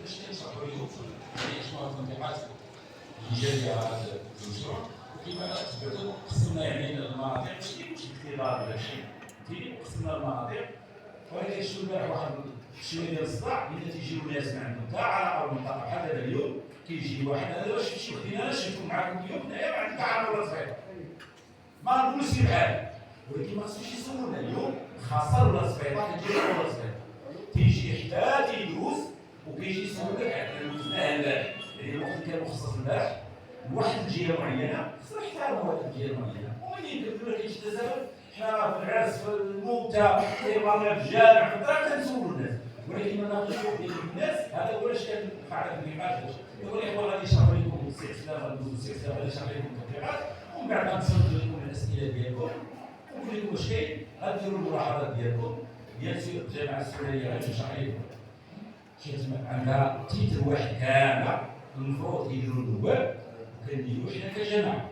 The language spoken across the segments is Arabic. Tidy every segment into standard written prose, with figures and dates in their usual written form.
باش تنصحوا لهم شنو التنظيمات اللي جايه هذا المشروع وكيما تبعتوا قسمنا يعني المناطق ماشي اكتظاظ ولا شيء فهمتيني قسمنا المناطق ولكن شنو البارح واحد شويه ديال الصداع الا تيجيو ناس من عندهم كاع على ارض المنطقه بحال هذا اليوم كيجي واحد هذا واش شي وحدينا نشوفوا معاكم اليوم هنايا ما عندنا كاع ولا صغير ما نقولش سير بحال ولكن ما خصوش يسولنا اليوم خاصه ولا صغيره كتجي ولا صغيره تيجي حتى تيدوز وكيجي يسولك على دوزناها البارح يعني الوقت اللي كان مخصص البارح لواحد الجهه معينه خصنا نحترموا هذه الجهه المعينه وملي كنقول لك كاين تساؤل حنا في العرس في الموتى في الجامع في الدار كنسولوا الناس ولكن ما ناقشوا ديال الناس هذا هو اش كان قاعده النقاش يقول لك والله غادي نشرح لكم السلسله غندوزو السلسله غادي نشرح لكم التطبيقات ومن بعد غنصيفط لكم الاسئله ديالكم ونقول لكم واش كاين غديروا الملاحظات ديالكم ديال الجامعه السوريه غادي نشرح لكم حيت عندها تيتر واحد كامل المفروض يديروا النواب وكنديروا حنا كجماعه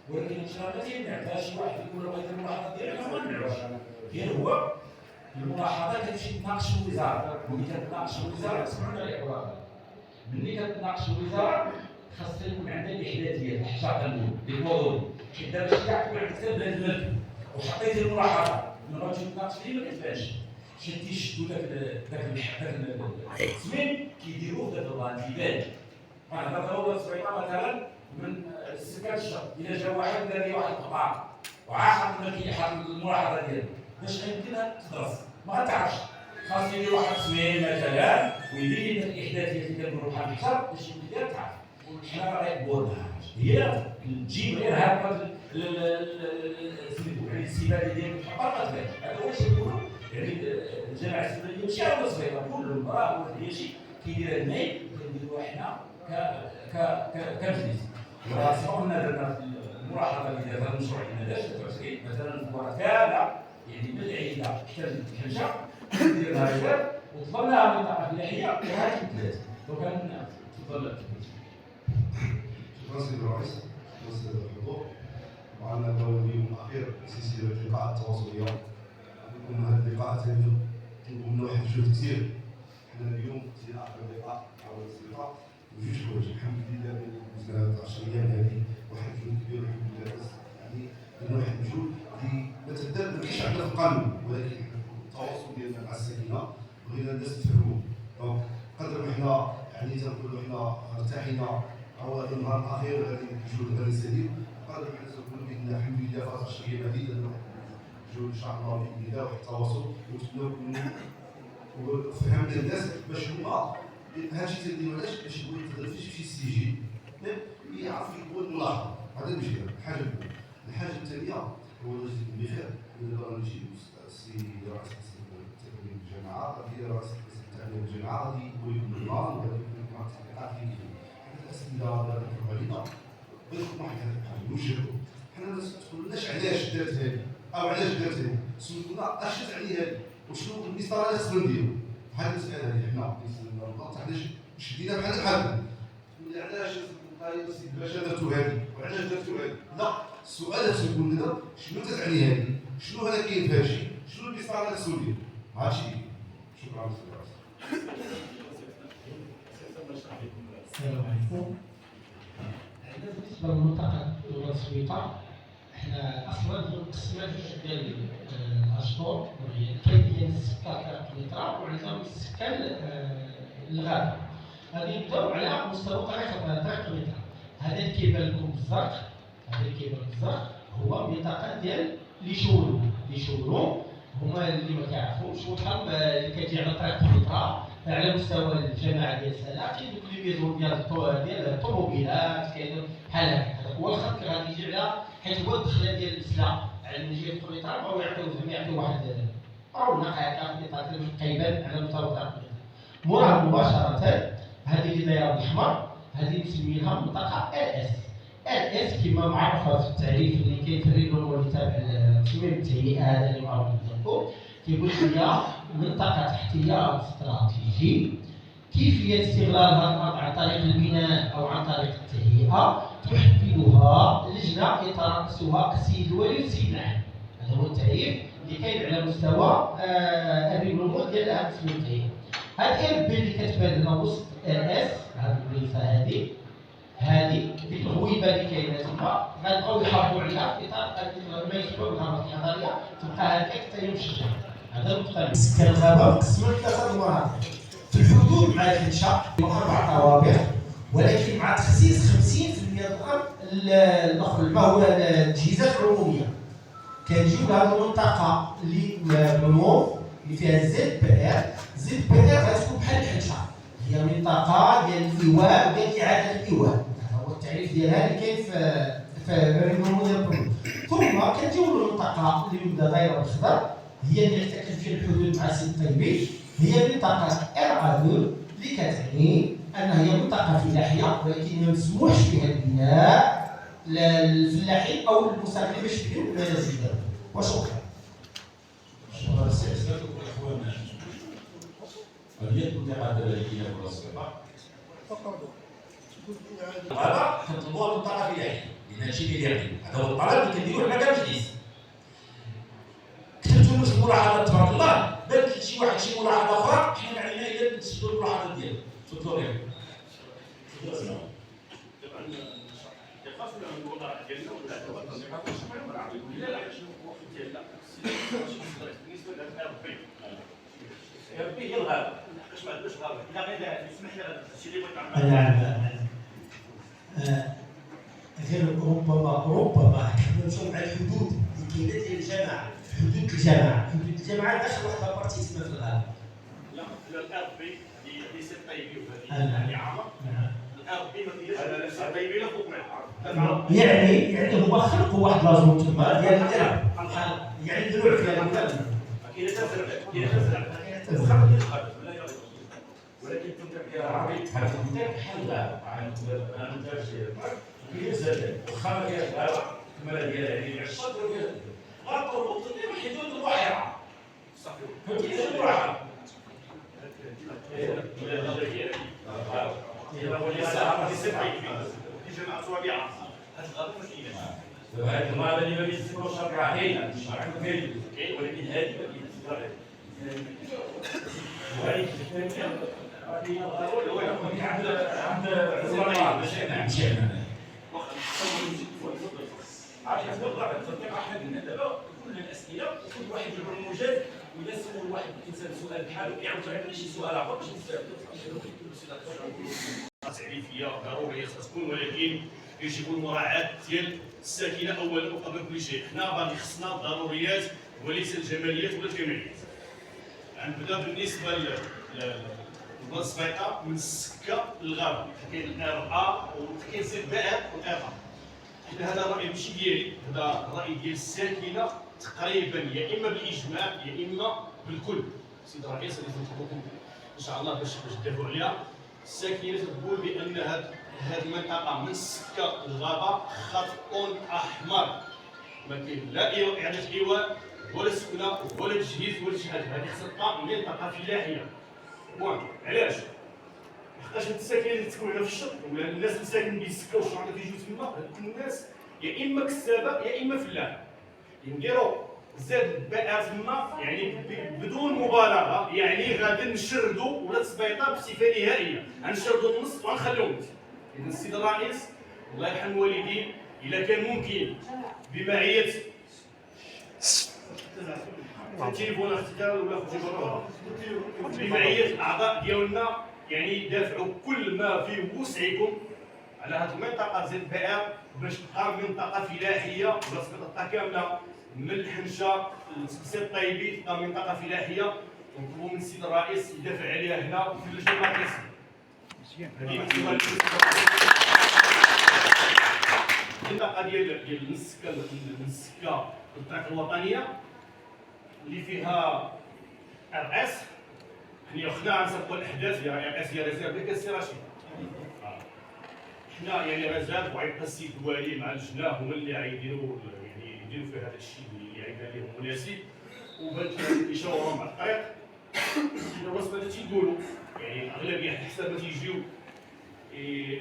ولكن ان شاء الله ما تيمنعش شي واحد يقول راه يدير الملاحظات ديالو ما نمنعوش غير هو الملاحظات كتمشي تناقش في الوزاره ملي كتناقش في الوزاره تسمعوا عليها ملي كتناقش في الوزاره خاصها يكون عندها الاحداثيات حتى كنقول بالموضوع حيت دابا شي كاع كل واحد كتب بهذا الملف وحطيتي الملاحظه من غادي تناقش فيه ما كتبانش حيت تيشدوا داك التسمين كيديروه في داك البلان كيبان انا هذا هو السويطه مثلا من السكان الشرق الا جا واحد دار لي واحد القطاع وعاحط لك حاط الملاحظه ديالو باش غيمكنها تدرس ما غتعرفش خاص يدير واحد التسمين مثلا ويبين لك الاحداثيات اللي كنقولوا بحال الحساب باش يمكن تعرف حنا راه يقولناهاش هي تجيب غير هكا الاستفاده ديال الحقائق هذا هو الشيء كله يعني الجامعه السوريه ماشي على صغيره كلهم راه هي شيء كيدير هذا الميل كنديروها حنا كمجلس وراسنا درنا الملاحظه اللي دارها المشروع اللي داز مثلا الكره كامله يعني من العيله حتى الحنشه درناها شباب وطلبناها من منطقه فلاحيه وهذه ثلاث لو كان تفضل شكرا سيدي الرئيس شكرا سيدي الحضور معنا اليوم الاخير سلسله اللقاءات التواصليه يكون هذه اللقاءات هذه كنقول لنا واحد الجهد كثير حنا اليوم في اخر اللقاء حول الاصدقاء وجوج حوايج الحمد لله بالنسبه لهذه 10 ايام هذه واحد الجهد كبير الحمد لله بس يعني درنا واحد الجهد اللي ما كاينش عندنا في القانون ولكن التواصل ديالنا مع الساكنه بغينا الناس تفهموا دونك قدر ما حنا يعني تنقولوا حنا ارتحينا هو النهار الاخير غادي الجهد غادي يستدير قادر حنا تنقولوا بان الحمد لله في هذه 10 ايام هذه درنا الجهد ان شاء الله باذن الله واحد التواصل ونتمنوا نكونوا فهمنا الناس باش هما هادشي تيديروا علاش باش يقول يتدرب في شي سجل يعرف يقول ملاحظه هذا المشكل الحاجه الاولى الحاجه الثانيه هو الله يجزيكم بخير دابا نجي السي رئيس التعليم الجامعه غادي رئيس التعليم الجامعه غادي يقول لكم النظام وغادي يقول لكم واحد التطبيقات اللي كاينين هاد الاسئله اللي كتطرحوا علينا بغيت لكم واحد الحاجه نوجهوا حنا ما تقولناش علاش درت هذه او علاش درت هذه سولونا اش تعني هذه وشنو المسطره اللي خصنا نديرو هذه المساله هذه حنا بالنسبه حنا شدينا بحال الحل علاش باش درتو هذه وعلاش درتو هذه لا السؤال تيكون لنا شنو تعني هذه شنو هذا كاين في هادشي شنو المسطره اللي خصو نديرو هادشي شكرا السلام عليكم. بالنسبه لمنطقه دولة السويطه احنا اصلا قسمنا جوج ديال الاشطور وهي كاين ديال السكه كالقنيطره وعندنا السكه الغابه. غادي نبداو على مستوى طريق القنيطره. هذا اللي كيبان لكم بالزرق هو منطقه ديال لي شولو هما اللي ما كيعرفوش وبحال اللي كتجي على طريق القنيطره على مستوى الجماعه ديال سلا كاين دوك لي ميزون ديال الطوموبيلات كاين بحال هكا هو الخط اللي غادي يجي على حيت هو الدخله ديال السلا على من جهه القنيطره بغاو يعطيو واحد رونق هكا في كيبان على مستوى طريق القنيطره. موراها مباشره هذه اللي دايره بالاحمر هذه مسمينها منطقه ال اس كما معروفه في التعريف اللي كاين في الريبون واللي تابع تصميم التهيئه هذا اللي معروف بالضبط كيقول لي منطقه تحتيه استراتيجي كيفيه استغلال هذا الارض عن طريق البناء او عن طريق التهيئه تحددها لجنه يترأسها السيد الولي والسيد العام. هذا هو التعريف اللي كاين على مستوى الريبون ديال هذا تصميم التهيئه. هاد ال بي اللي كتبان لنا وسط اس، هاد البريفه هادي ديك الغويبه اللي كاينه تما غنبقاو يحافظوا عليها في اطار ما يسمى بالغابات الحضاريه، تبقى هكاك حتى هي مشجره. هذا النقطه. كان الغابه مقسمه لثلاثه المناطق في الحدود مع الحنشه اربع طوابق، ولكن مع تخصيص 50% من الارض ما هو التجهيزات العموميه. كنجيو لهذه المنطقه اللي بالموف اللي فيها زد بي ار. زد بي ار غتكون بحال الحنشه، هي منطقه ديال الايواء وديال اعاده الايواء، هذا هو التعريف ديالها اللي كاين في الريغلومون ديال البنوك. ثم كنجيو للمنطقه اللي مبدا دايره بالخضر، هي اللي احتكت فيها الحدود مع سيد طيبي، هي منطقه ار 2 اللي كتعني انها هي منطقه فلاحيه ولكن ما مسموحش فيها البناء للفلاحين او المساكنين باش يبنيو المنازل ديالهم. وشكرا. شكرا سيدنا الاخوان. هذه المنطقه الدوليه ولا الصغيره هذا كنطلبوها منطقه فلاحيه لان هادشي اللي يعطي، هذا هو الطلب اللي كنديروه حنا كمجلس. كتبتوا لنا الملاحظات تبارك الله، بانت لشي واحد شي ملاحظه اخرى حنا ما علينا الا نسجلوا الملاحظات ديالو. تفضلوا غير. هي الغابه حقاش ما عندناش غابه، الا غير يسمح لنا الشيء اللي بغيت نعمل. غير ربما كنمشيو مع الحدود اللي كاينه ديال الجماعه، حدود الجماعه داخل واحد لابارتي تما في الغابه. لا الار بي اللي سي طيبي وهذه اللي عامه. الار بي ما فيهاش سي طيبي لا فوق منها. يعني هو خلقوا واحد لازون تما ديال الدرع، يعني دروع فيها الكلام. كاينه تزرع الخلق يتقدم ولكن كنت كعربي بحال الغابه انا متاكد كاين زاد واخا ما كاينش غابه الكماله ديالها يعني الشطر ديالها غتربط بالحدود الظاهره صافي فهمتي شنو الراحه. هذه الغابه اللي ما بيسموش راه كاينه كاين ولكن هذه ما كاينش. كل الاسئله وكل واحد يجبر الموجز، واذا سول واحد الانسان سؤال بحاله يعاود يعطي شي سؤال اخر باش نستافدوا. تعريفيه ضروريه خاص تكون، ولكن يجب المراعاه ديال الساكنه اولا وقبل كل شيء. حنا باغي خصنا الضروريات وليس الجماليات ولا الكماليات. غنبدا بالنسبه للبلاصه من السكه للغابه، كاين الار وكاين سي بي ار والار. حنا هذا الراي ماشي ديالي، هذا الراي ديال الساكنه تقريبا يا اما بالاجماع يا اما بالكل. سيد الرئيس اللي تنطلبكم ان شاء الله باش تدافعوا عليها. الساكنه تقول بان هذه المنطقه من السكه للغابه خط احمر، ما كاين لا اعاده ايواء ولا سكنه ولا تجهيز ولا شي حاجه. هذه خصها تبقى منطقه فلاحيه. بوان. علاش؟ لحقاش هاد الساكنه اللي تكون هنا في الشرق ولا الناس اللي ساكنين بيسكاو الشرق كيجيو تما، هاد الناس يا اما كسابه يا اما فلاح. نديرو زاد بقى تما يعني بدون مبالغه، يعني غادي نشردوا ولا تسبيطه بصفه نهائيه، غنشردوا النص وغنخليو النص. اذا السيد الرئيس الله يرحم الوالدين الا كان ممكن بمعيه التليفون اختار ولا بمعيه الاعضاء ديالنا يعني دافعوا كل ما في وسعكم على هذه المنطقه زد بي ار باش تبقى منطقه فلاحيه باش تبقى كامله من الحنشه للسي الطيبي تبقى منطقه فلاحيه. ونطلبوا من السيد الرئيس يدافع عليها هنا في اللجنه المركزيه. المنطقه ديال السكه الطريق الوطنيه اللي فيها ار اس، حنا وخنا غنسبقوا الاحداث. يا ار اس يا ريزيرف ديال السي رشيد. حنا يعني ريزيرف وغيبقى السيد الوالي مع اللجنه هما اللي غيديروا يعني يديروا في هذا الشيء اللي غيبان لهم مناسب، وبان يشاوروا مع الطريق. الناس ماذا تيقولوا يعني الاغلبيه على حسب ما تيجيو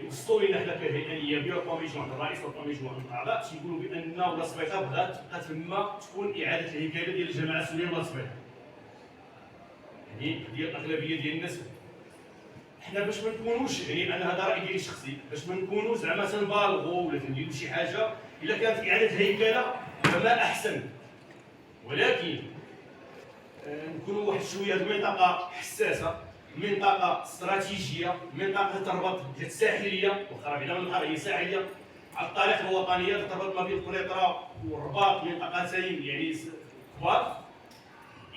وصلوا لنا حنا كهيئه نيابيه وطوميجمون الرئيس وطوميجمون الاعضاء تيقولوا بان ولا سبيطه بغات تبقى تما تكون اعاده الهيكله ديال الجماعه السوريه ولا سبيطه. يعني ديال الاغلبيه ديال الناس. حنا باش ما نكونوش، يعني انا هذا رايي ديالي الشخصي، باش ما نكونوش زعما تنبالغوا ولا تنديروا شي حاجه، الا كانت اعاده هيكله فما احسن. ولكن نكونوا واحد شويه المنطقه حساسه، منطقه استراتيجيه، منطقه تربط جهه ساحليه، واخا بعيدا من البحر هي ساحليه، على الطريق الوطنيه تربط ما بين قنيطره والرباط، منطقتين يعني كبار.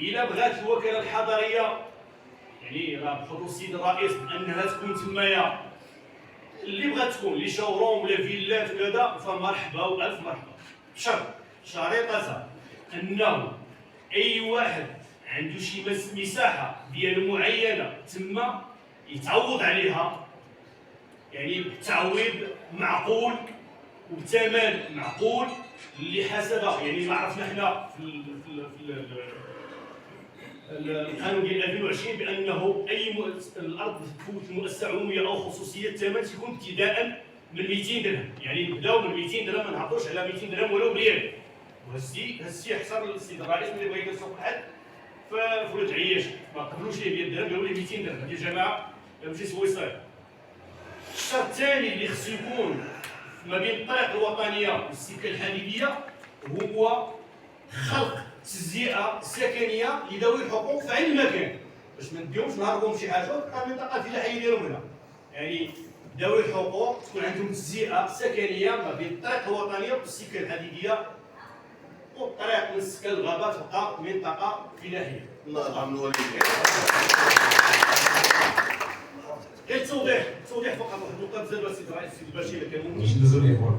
الا بغات الوكاله الحضريه يعني بحضور السيد الرئيس بانها تكون تمايا اللي بغات تكون لي شاوروم ولا فيلات ولا دا، فمرحبا والف مرحبا، بشرط شريطه انه اي واحد عنده شي مساحه ديال معينه تما يتعوض عليها، يعني بتعويض معقول وبثمن معقول اللي حسب يعني ما عرفنا حنا في القانون ديال 2020 بانه الارض تفوت المؤسسه عموميه او خصوصيه الثمن تكون ابتداء من 200 درهم، يعني نبداو من 200 درهم، ما نهضروش على 200 درهم ولو بريال. وهذا الشيء حصر السيد الرئيس ملي بغى يدير سوق الحد في ولاد عياش، ما قبلوش ليه 100 درهم قالوا ليه 200 درهم. هذه يا جماعه ماشي سويسرا. الشرط الثاني اللي خصو يكون ما بين الطريق الوطنيه والسكه الحديديه هو خلق تجزئه سكنيه لذوي الحقوق في عين المكان، باش ما نديهمش نهربوهم شي حاجه وتبقى المنطقه الفلاحيه ديالهم هنا. يعني ذوي الحقوق تكون عندهم تجزئه سكنيه ما بين الطريق الوطنيه والسكه الحديديه، والطريق من السكن الغابات تبقى منطقه فلاحيه. الله يرحم الوالدين. غير توضيح فقط واحد النقطه بزاف السيد الرئيس السيد البشير كان ممكن. باش ندوزو ليه هو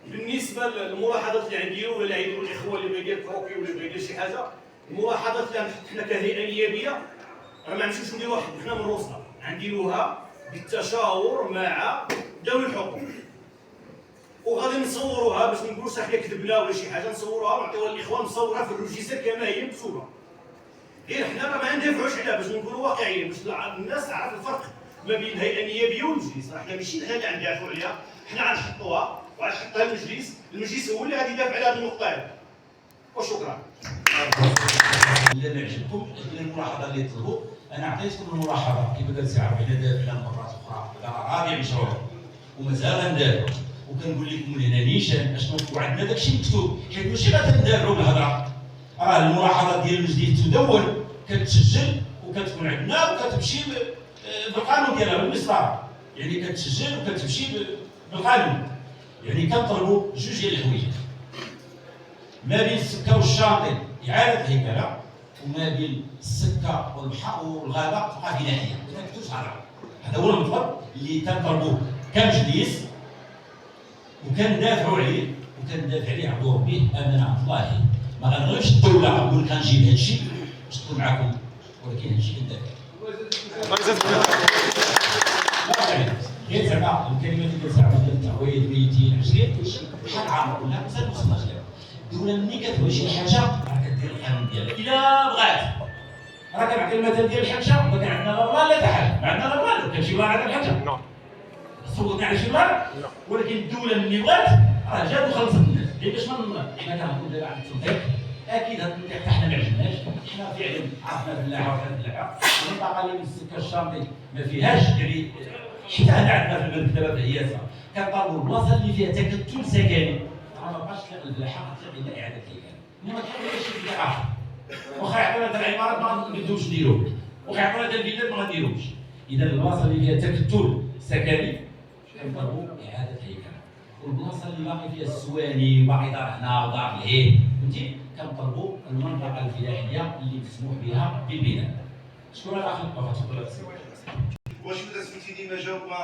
بالنسبه للملاحظات اللي غنديروا ولا اللي غيديروا الاخوه اللي بغا يدير كروكي ولا بغا يدير شي حاجه، الملاحظات اللي حنا كهيئه نيابيه راه ما نمشيوش نديروا واحد حنا من روسنا، غنديروها بالتشاور مع ذوي الحقوق، وغادي نصوروها باش ما نقولوش حنا كذبنا ولا شي حاجه، نصوروها ونعطيوها للاخوان مصورها في الروجيستر كما هي مكتوبه. غير حنا راه ما ندافعوش عليها باش نكونوا واقعيين، باش الناس تعرف الفرق ما بين الهيئه النيابيه والمجلس. راه حنا ماشي حنا اللي غندافعوا عليها، حنا غنحطوها وغنحطها المجلس هو اللي غادي يدافع على هذه النقطه هذه. وشكرا. الا ما عجبكم الملاحظه اللي طلبوا، انا عطيتكم الملاحظه كيف قال سي عربي، انا دافع على مرات اخرى، هذا رابع مشروع ومازال غندافع، وكنقول لكم من هنا نيشان اشنو وعندنا داكشي مكتوب، حيت ماشي غير تندافعوا بالهضره، راه الملاحظات ديال المجلس تدون كتسجل وكتكون عندنا وكتمشي بالقانون ديالها بالمسطره، يعني كتسجل وكتمشي بالقانون. يعني كنطلبوا جوج ديال الحوايج، ما بين السكه والشاطئ اعاده هيكله، وما بين السكه والبحر والغابه تبقى فلاحيه، ما كنتوش هضره. هذا هو المطلب اللي كنطلبوه كمجلس وكندافعوا عليه، وكندافع عليه عبد ربي امانه الله. ما غنغيرش الدوله نقول لك غنجيب هذا الشيء باش تكون معكم، ولكن هذا الشيء كندافع. غير زعما الكلمات اللي زعما ديال التعويض 220 شحال عامر ولا مازال ما وصلناش لها. الدوله ملي كتبغي شي حاجه راه كدير القانون ديالها، الا بغات راه كنعطي المثل ديال الحنشه، ما كان عندنا لا بلان لا حاجه، ما عندنا لا بلان، كان شي بلان على الحنشه صوتنا على شي بلان، ولكن الدوله ملي بغات راه جات وخلصت الناس. غير باش ما حنا كنقول دابا عند التنظيم اكيد هذا التنظيم حنا ما عجبناش، حنا فعلا عرفنا فلاحه وحنا فلاحه، المنطقه اللي من السكه الشاطئ ما فيهاش يعني حتى هنا عندنا في البلد دابا في العياسه كنطالبوا البلاصه اللي فيها تكتل سكني، راه ما بقاش تلاقي الفلاحه تلاقي الا اعاده هيكله، ما كاينش شي فيها اخر، واخا يعطيونا حتى العمارات ما ندوش نديروه، واخا يعطيونا حتى الفيلات ما غنديروهمش. اذا البلاصه اللي فيها تكتل سكني كنطالبوا اعاده هيكله، والبلاصه اللي باقي فيها السواني وباقي دار هنا ودار لهيه فهمتي كنطلبوا المنطقه الفلاحيه اللي مسموح بها بالبناء. شكون الاخ اللي تفضل واش ولا سميتيني ما جاو ما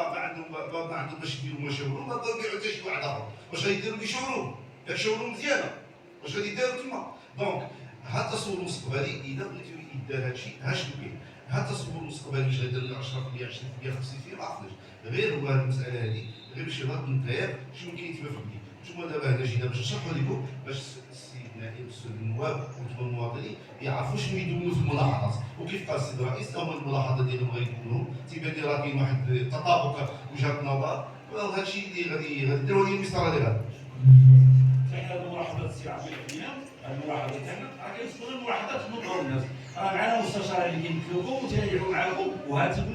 عندهم باش يديروا ما شاوروا ما بغاو يبيعوا حتى شي واحد اخر، واش غيديروا لي شوروم؟ ياك شوروم مزيانه، واش غادي يداروا تما؟ دونك ها التصور المستقبلي اذا بغيتو يدار هادشي ها شنو كاين؟ ها التصور المستقبلي واش غيدير لي 10% 20% 50% ما عرفتش، غير هو هاد المساله هادي غير باش يهضر من الداير شنو كاين تما في البلاد. نتوما دابا هنا جينا باش نشرحوا لكم باش السيد النائب والسيد النواب وانتم المواطنين يعرفوا شنو يدونوا في الملاحظات، وكيف قال السيد الرئيس هما الملاحظات ديالهم غيكونوا تيبان لي راه كاين واحد تطابق وجهه نظر، وهذا الشيء اللي غادي يديروا ليه المسطره اللي غادي. فحنا الملاحظات السي عبد الحليم، الملاحظات تاعنا راه كيوصلوا الملاحظات من الناس، راه معنا مستشارين اللي كيمثلوكم وتيريحوا معاكم،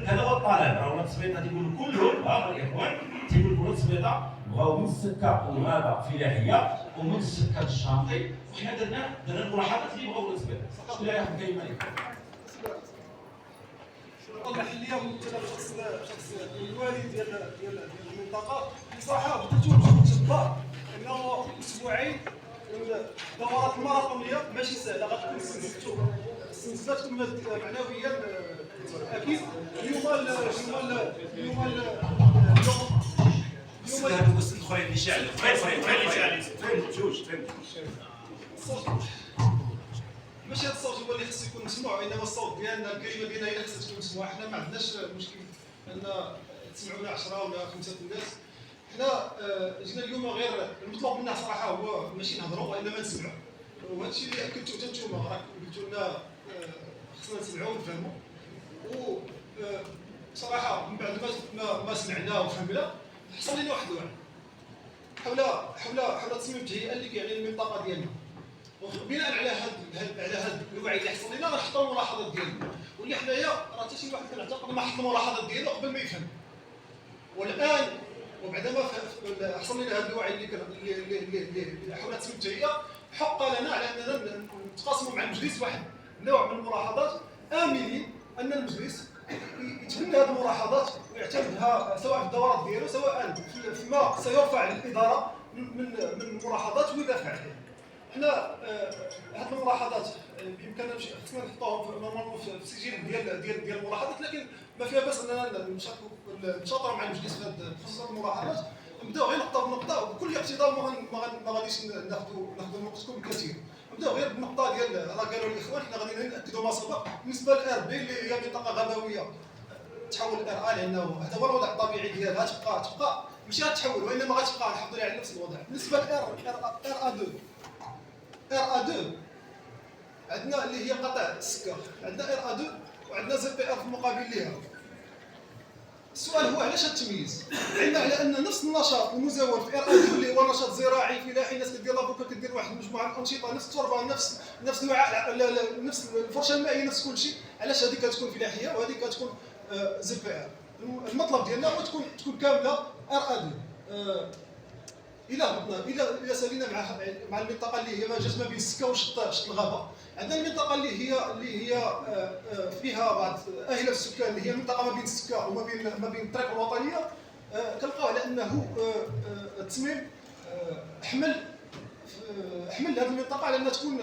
هذا هو الطلب. راه ولاد السبيطه تيقولوا كلهم الاخوان تيقولوا ولاد السبيطه بغاو من السكه الغابه فلاحيه ومن السكه الشانطي، وحنا درنا الملاحظات اللي بغاو ولاد السبيطه. شكون اللي ياخذ كلمه لك؟ المحليه ومثلا شخص الوالي ديال المنطقه بصراحه بدات توجه جبار انه اسبوعين الدورات الماراثونيه ماشي سهله، غتكون استنزفتكم معنويا اكيد. اليوم هذوك السن الاخرين اللي شاعل فين جوج ماشي هذا الصوت هو اللي خصو يكون مسموع، وانما الصوت ديالنا الكلمه ديالنا هي اللي خصها تكون مسموعه. حنا ما عندناش مشكل ان تسمعونا 10 ولا 5 الناس. حنا جينا اليوم غير المطلوب منا صراحه هو ماشي نهضروا وانما نسمعوا، وهذا الشيء اللي اكدتوه حتى نتوما، راك قلتوا لنا خصنا نسمعوا ونفهموا. و صراحه من بعد ما سمعنا وفهمنا حصل لنا واحد الوعي حول تصميم التهيئه اللي كيعني المنطقه ديالنا. وبناء على هذا الوعي اللي حصل لنا غنحطوا الملاحظات ديالنا، واللي حنايا راه حتى شي واحد كنعتقد ما حط الملاحظات ديالو قبل ما يفهم. والان وبعد ما حصل لنا هذا الوعي اللي حول تصميم التهيئه، حق لنا على اننا نتقاسموا مع المجلس واحد نوع من الملاحظات املين ان المجلس يتبنى هذه الملاحظات ويعتمدها سواء في الدورات ديالو سواء فيما سيرفع للاداره من ملاحظات ويدافع عليها. حنا هذه الملاحظات بامكاننا خصنا نحطوهم في السجل ديال الملاحظات، لكن ما فيها باس اننا نشاطروا مع المجلس في خصوصا الملاحظات. نبداو غير نقطه بنقطه وبكل اقتضاب، ما غاديش ناخذوا وقتكم كثير. نبداو غير بالنقطه ديال راه قالوا الاخوان، حنا غادي ناكدوا ما سبق بالنسبه للار بي اللي هي منطقه غابويه تحول لار ا، لانه هذا هو الوضع الطبيعي ديالها. تبقى ماشي غتحول وانما غتبقى نحافظوا على نفس الوضع. بالنسبه لار ا2 عندنا اللي هي قطع السكه، عندنا ار ا2 وعندنا زي بي ار في المقابل ليها. السؤال هو علاش التمييز؟ عندنا على ان نفس النشاط المزور في ار ا2 اللي هو نشاط زراعي فلاحي، الناس كدير لابوكا كدير واحد المجموعه من الانشطه، نفس التربه نفس الوعاء نفس الفرشه المائيه نفس كل شيء. علاش هذيك كتكون فلاحيه وهذيك كتكون زي بي ار؟ المطلب ديالنا هو تكون كامله ار ا2. الى سالينا مع المنطقه اللي هي ما جات ما بين السكه وشط الغابه، عندنا المنطقه اللي هي فيها بعض اهله السكان اللي هي المنطقه ما بين السكه وما بين الطريق الوطنيه. كنلقاو على انه التصميم حمل هذه المنطقه على انها تكون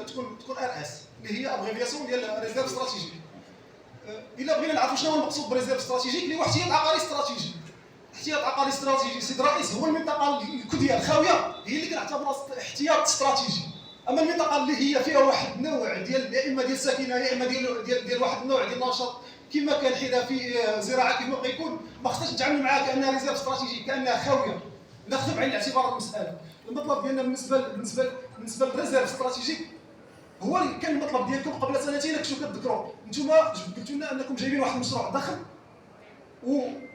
ار اس اللي هي ابغيفياسيون ديال ريزيرف استراتيجي. الا بغينا نعرفوا شنو هو المقصود بريزيرف استراتيجي، اللي هو احتياط عقاري استراتيجي. احتياط عقاري استراتيجي سيد الرئيس هو المنطقه الكديه الخاويه هي اللي كنعتبرها احتياط استراتيجي. اما المنطقه اللي هي فيها واحد النوع ديال يا اما ديال السكينه يا اما ديال واحد النوع ديال النشاط كما كان حرفي زراعه كيف ما بغى يكون، ما خصناش نتعاملوا معها كانها ريزيرف استراتيجي، كانها خاويه. ناخذ بعين الاعتبار المساله. المطلب ديالنا بالنسبه للريزيرف استراتيجيك هو اللي كان المطلب ديالكم قبل سنتين. كنتو كتذكروا نتوما قلتوا لنا انكم جايبين واحد المشروع ضخم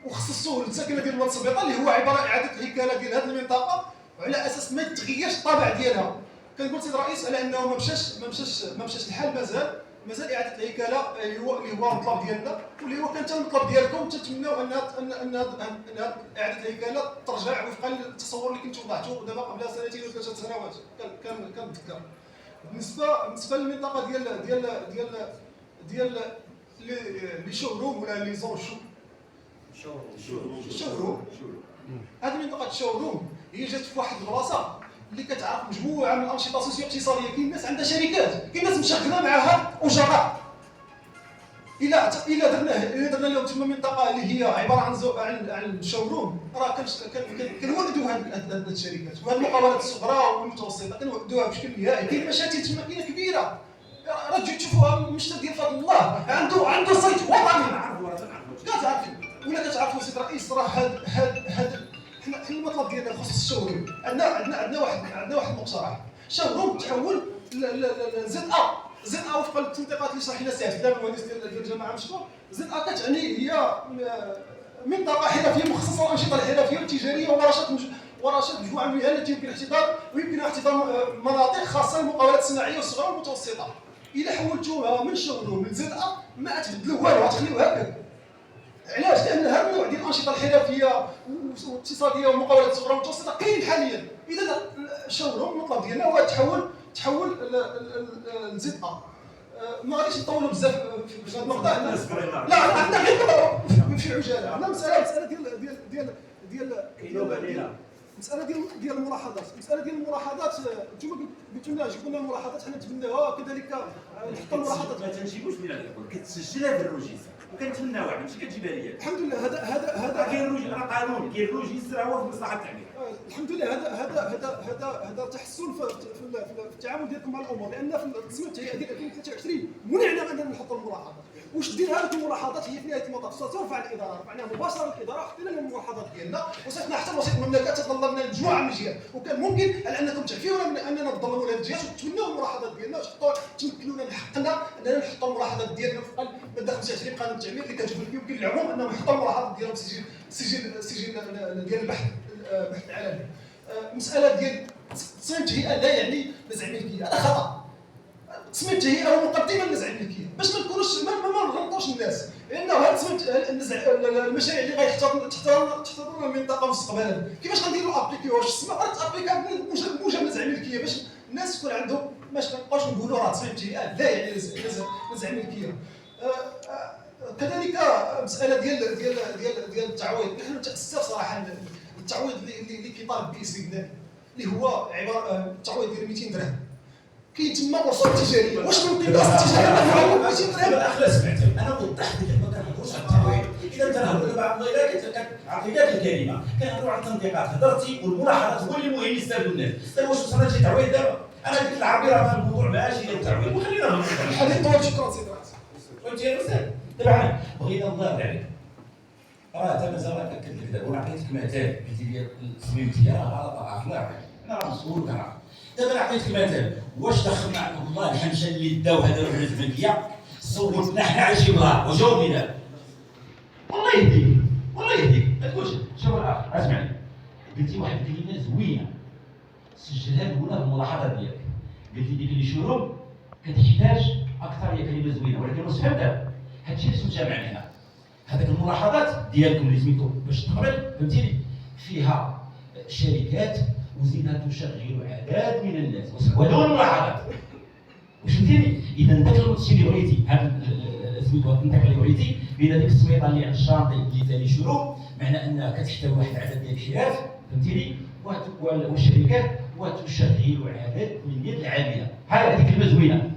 وخصصوه للساكنه ديال ولاد السبيطه اللي هو عباره عن اعاده الهيكله ديال هذه المنطقه وعلى اساس ما يتغيرش الطابع ديالها. كنقول سيد الرئيس على انه ما مشاش الحال، مازال اعاده الهيكله اللي هو المطلب ديالنا واللي هو كان حتى المطلب ديالكم. تتمناو ان اعاده الهيكله ترجع وفقا للتصور اللي كنتو وضعتوه دابا قبل سنتين ولا 3 سنوات. كنتذكر بالنسبه للمنطقه ديال لي شوروم ولا لي زون شوروم. هذه منطقه الشوروم هي جات في واحد البلاصه اللي كتعرف مجموعه من الانشطه سوسيو اقتصاديه. كاين ناس عندها شركات، كاين ناس مشغله معها اجراء. الى درنا لهم تما منطقه اللي هي عباره عن الشوروم، راه كنولدوا هذه الشركات وهذه المقاولات الصغرى والمتوسطه كنولدوها بشكل نهائي. كاين مشاتل تما كاينه كبيره، راه تجي تشوفوها المشتى ديال فضل الله عنده صيت وطني. كتعرفوا سيد الرئيس راه هاد حنا المطلب ديالنا بخصوص الشوروم عندنا واحد المقترح. شوروم تحول لزد ا وفقا للتنطيقات اللي شرح لنا سي عبد الله المهندس ديال الجامعه مشكور. زد ا كتعني هي منطقه حرفيه مخصصه للانشطه الحرفيه والتجاريه ورشاد مجموعه من المهن التي يمكن احتضان مناطق خاصه للمقاولات الصناعيه والصغرى والمتوسطه. الا حولتوها من شغل من زد ما تبدلوا والو، غتخليوها هكاك. علاش؟ لان هذا النوع ديال الانشطه الحرفيه والاقتصاديه والمقاولات الصغرى والمتوسطه كاين حاليا. اذا الشغل المطلب ديالنا هو تحول لزد ما غاديش نطولوا بزاف في هذا المقطع. لا عندنا غير في عجاله. عندنا مساله ديال الملاحظات. المساله ديال الملاحظات انتم قلتوا لنا جبنا الملاحظات حنا نتبناوها، كذلك نحطوا الملاحظات. ما تنجيبوش من هذا كتسجلها في الروجيستر وكنتمناوها ماشي كتجيبها ليا. الحمد لله هذا كاين راه قانون، كاين الروجيستر هو في مصلحه التعمير. الحمد لله هذا تحسن في التعامل ديالكم مع الامور، لان في التصميم التهيئه ديال 2023 منعنا اننا نحطوا الملاحظات. واش دينا هذه الملاحظات هي في نهايه المطاف سترفع الاداره، رفعناها مباشره للاداره، حطينا لهم الملاحظات ديالنا وصلنا حتى لوسيط المملكه تطلبنا مجموعه من الجهات، وكان ممكن على انكم تعفيونا من اننا نظلموا لهذه الجهات وتتمنوا الملاحظات ديالنا تمكنونا من حقنا اننا نحطوا الملاحظات ديالنا في ماده 25 قانون التعمير اللي كتجبر يمكن العموم انهم يحطوا الملاحظات ديالهم في سجل ديال البحث العالمي. مساله ديال تصميم التهيئه لا يعني نزع الملكيه، هذا خطا. تصميم التهيئه هو مقدمه لنزع الملكيه باش ما نكونوش ما نغلطوش الناس، لانه هذا نزع المشاريع اللي غيحتضنوا المنطقه مستقبلا كيفاش غنديروا ابليكيو؟ واش السما غتابليكا بموجب نزع الملكيه باش الناس تكون عندهم باش ما نبقاوش نقولوا راه تصميم التهيئه لا يعني نزع الملكيه. كذلك مساله ديال التعويض. نحن تاسفنا صراحه التعويض اللي كيطالب به السيد اللي هو عباره التعويض ديال 200 درهم كاين تما وصول تجاريه. واش من قبل التجاريه 200 درهم؟ انا سمعت انا وضحت لك ما كنهضروش على التعويض. اذا تنهضروا دابا على عقيدات الكلمه، كنهضروا على التنظيمات. هضرتي والملاحظات هو اللي مهم يستافدوا الناس. واش وصلنا شي تعويض دابا؟ انا قلت العربي راه الموضوع ماشي ديال التعويض وخلينا نهضروا. الحديث طول. شكرا سيدي فهمتي يا استاذ؟ دابا بغينا نضرب عليك. راه تا مازال كنكذب لك دابا وعطيتك مثال قلتي لي التصميم ديالها غلط. عرفنا انا راه مسؤول وكنعرف. دابا عطيتك مثال. واش دخلنا عندكم الله الحنشه اللي داو هذا الوحده الفلكيه صوتنا حنا على شي بلاصه وجاوبني دابا. والله يهديك والله يهديك ما تقولش. شوف الاخ اسمعني، قلتي واحد الكلمه زوينه سجلها الاولى في الملاحظات ديالك. قلتي ديك اللي شروط كتحتاج اكثر. هي كلمه زوينه ولكن واش فهمتها؟ هادشي اللي سمعنا هنا. هذاك الملاحظات ديالكم اللي سميتو باش تقبل فهمتيني فيها شركات وزينها تشغل عدد من الناس وهذو الملاحظات واش فهمتيني. اذا داك الشيء اللي بغيتي هذا سميتو داك اللي بغيتي بين ديك السميطه اللي عند الشاطئ اللي تالي شروط معنى انها كتحتوي واحد العدد ديال الحراف فهمتيني والشركات وتشغل عدد من العامله. هذه كلمه زوينه.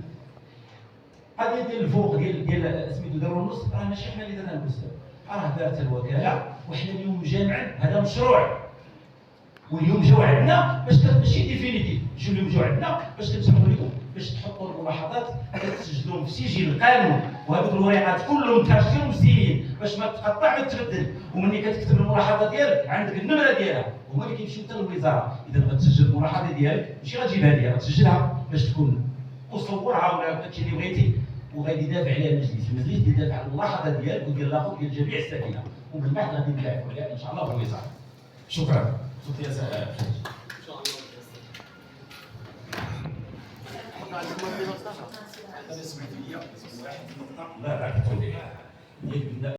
هذه ديال الفوق ديال سميتو داروا النص راه ماشي حنا اللي درنا النص، راه دارت الوكاله وحنا اليوم جامعا هذا مشروع. واليوم جاو عندنا باش ماشي ديفينيتيف، جاو اليوم جاو عندنا باش كنسمحوا لكم باش تحطوا الملاحظات تسجلوهم في سجل القانون وهذوك الورقات كلهم كاشفين ومزيين باش ما تقطع ما تبدل. وملي كتكتب الملاحظه ديالك عندك النمره ديالها هما اللي كيمشيو حتى للوزاره. اذا غتسجل الملاحظه ديالك ماشي غتجيبها ليا، غتسجلها باش تكون وصورها ولا داكشي اللي بغيتي وغادي يدافع عليها المجلس. المجلس يدافع على الملاحظه ديالك ويدير لاخر ديال جميع الساكنه ومن بعد غادي ندافعوا عليها ان شاء الله في الوزاره. شكرا. شكرا يا سلام. لا لا